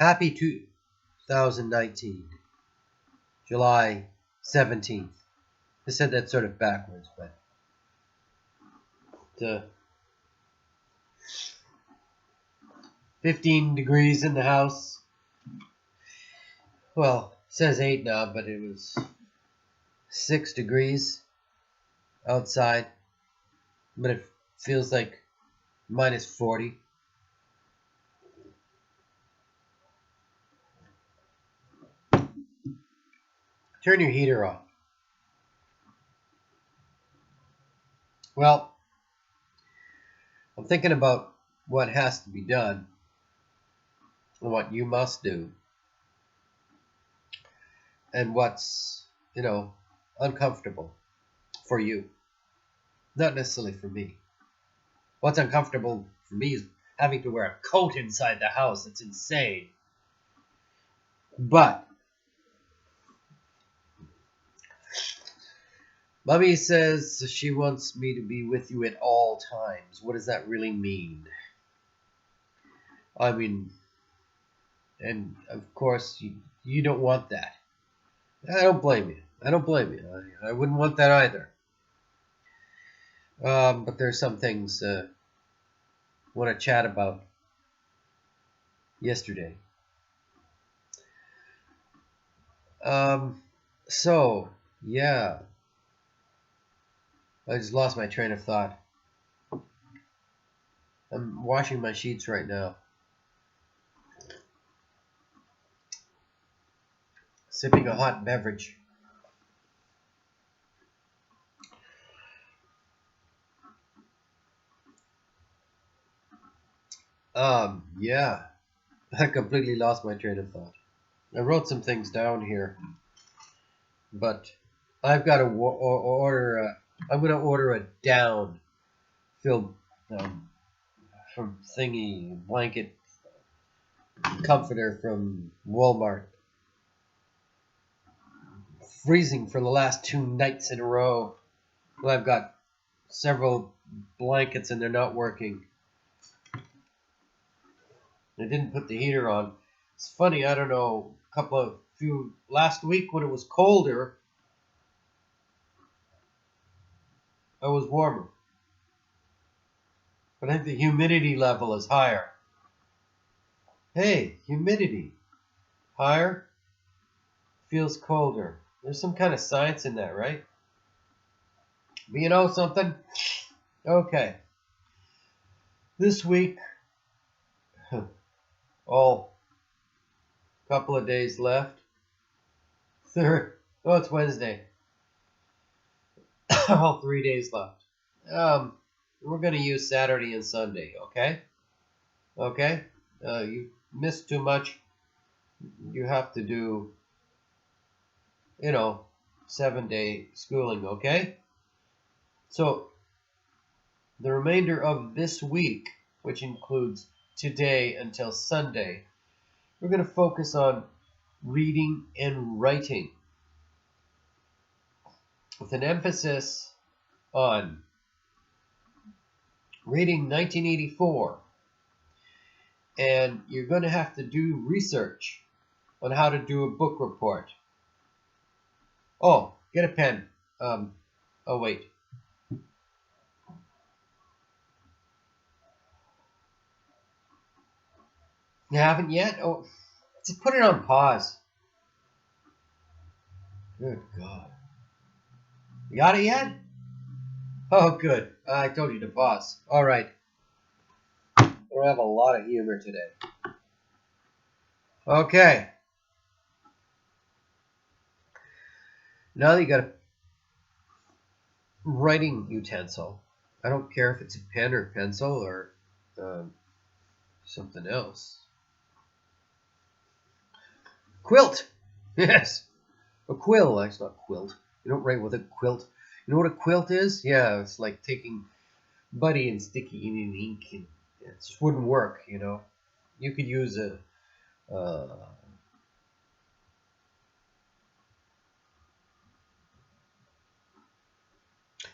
Happy 2019, July 17th. I said that sort of backwards, but 15 degrees in the house. Well, it says 8 now, but it was 6 degrees outside. But it feels like minus 40. Turn your heater on. Well, I'm thinking about what has to be done and what you must do and what's, uncomfortable for you. Not necessarily for me. What's uncomfortable for me is having to wear a coat inside the house. It's insane. But Mommy says she wants me to be with you at all times. What does that really mean? I mean, and of course, you don't want that. I don't blame you. I wouldn't want that either. But there's some things I want to chat about yesterday. So, yeah. I just lost my train of thought. I'm washing my sheets right now. Sipping a hot beverage. Yeah. I completely lost my train of thought. I wrote some things down here, but I've got to order. I'm going to order a down filled from thingy blanket comforter from Walmart. Freezing for the last 2 nights in a row. Well, I've got several blankets and they're not working. I didn't put the heater on. It's funny, I don't know, last week when it was colder, I was warmer. But I think the humidity level is higher. Hey, humidity. Higher, feels colder. There's some kind of science in that, right? But you know something? Okay. This week, all couple of days left. It's Wednesday. All 3 days left. We're going to use Saturday and Sunday, okay? Okay? You missed too much. You have to do, 7-day schooling, okay? So, the remainder of this week, which includes today until Sunday, we're going to focus on reading and writing with an emphasis on reading 1984. And you're going to have to do research on how to do a book report. Oh, get a pen. Wait. You haven't yet? Oh, just put it on pause. Good God. You got it yet? Oh, good. I told you to pause. All right. We'll have a lot of humor today. Okay. Now that you got a writing utensil, I don't care if it's a pen or pencil or something else. Quilt! Yes! A quill. It's not quilt. You don't write with a quilt. You know what a quilt is? Yeah, it's like taking Buddy and sticking it in ink. And it just wouldn't work, You could use a...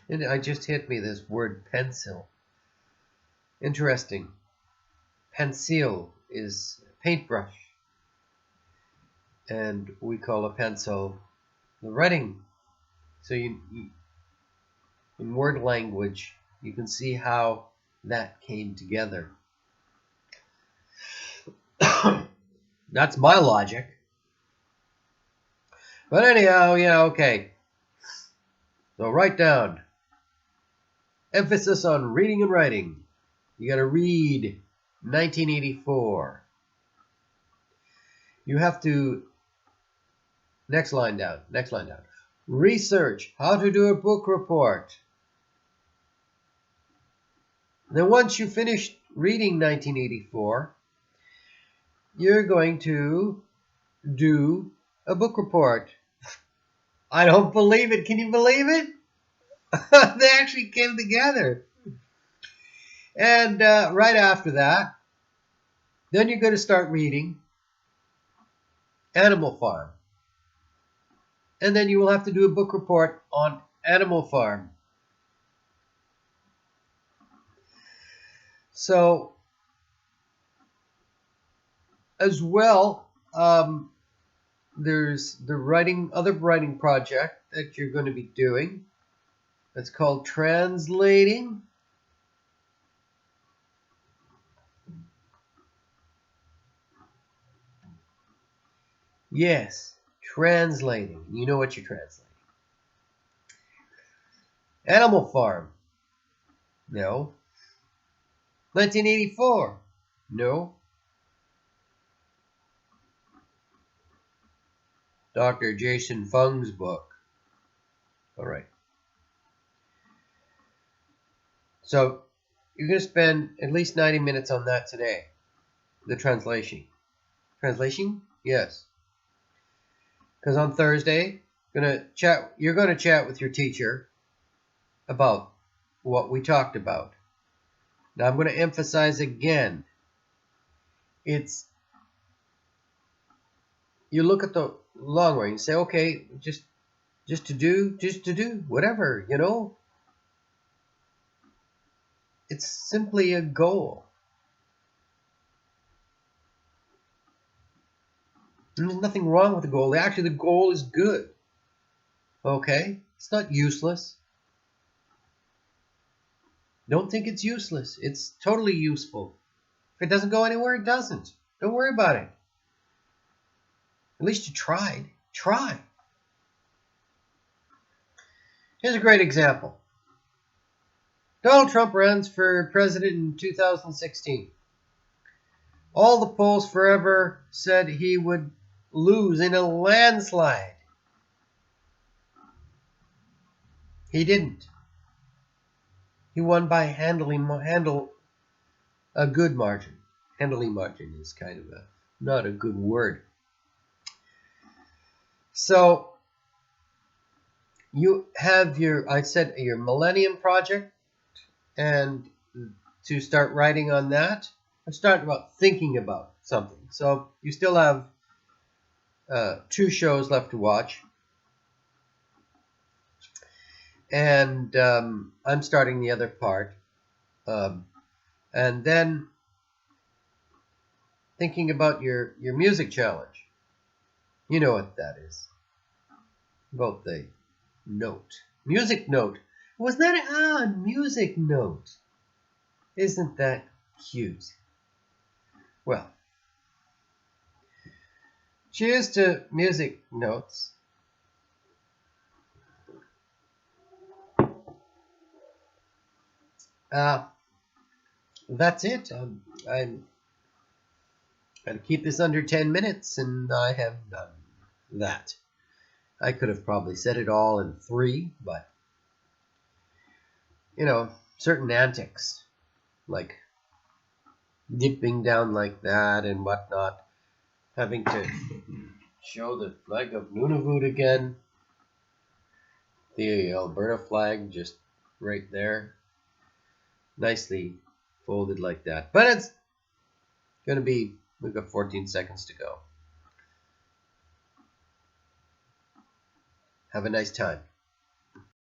and I just hit me this word pencil. Interesting. Pencil is paintbrush. and we call a pencil the writing. So in word language, you can see how that came together. That's my logic. But anyhow, yeah, okay. So write down. Emphasis on reading and writing. You got to read 1984. You have to, next line down. Research how to do a book report. Then once you finish reading 1984, you're going to do a book report. I don't believe it. Can you believe it? They actually came together. And right after that, then you're going to start reading Animal Farm. And then you will have to do a book report on Animal Farm. So, as well, there's the other writing project that you're going to be doing. It's called translating. Yes, translating. You know what you're translating. Animal Farm. No. 1984. No. Dr. Jason Fung's book. All right. So you're going to spend at least 90 minutes on that today. The translation. Translation? Yes. Because on Thursday, you're going to chat with your teacher about what we talked about. Now I'm going to emphasize again. You look at the long way and say, okay, just to do, whatever, you know. It's simply a goal. And there's nothing wrong with the goal. Actually, the goal is good. Okay? It's not useless. Don't think it's useless. It's totally useful. If it doesn't go anywhere, it doesn't. Don't worry about it. At least you tried. Try. Here's a great example. Donald Trump runs for president in 2016. All the polls forever said he would lose in a landslide. He didn't. He won by a good margin. Handling margin is kind of not a good word. So you have your Millennium Project, and to start writing on that, or start about thinking about something. So you still have 2 shows left to watch. And I'm starting the other part. And then thinking about your music challenge. You know what that is. About the note. Music note. Was that music note? Isn't that cute? Well, cheers to music notes. That's it. I'm going to keep this under 10 minutes, and I have done that. I could have probably said it all in 3, but, you know, certain antics, like dipping down like that and whatnot, having to show the flag of Nunavut again, the Alberta flag just right there, nicely folded like that. But it's going to be, we've got 14 seconds to go. Have a nice time.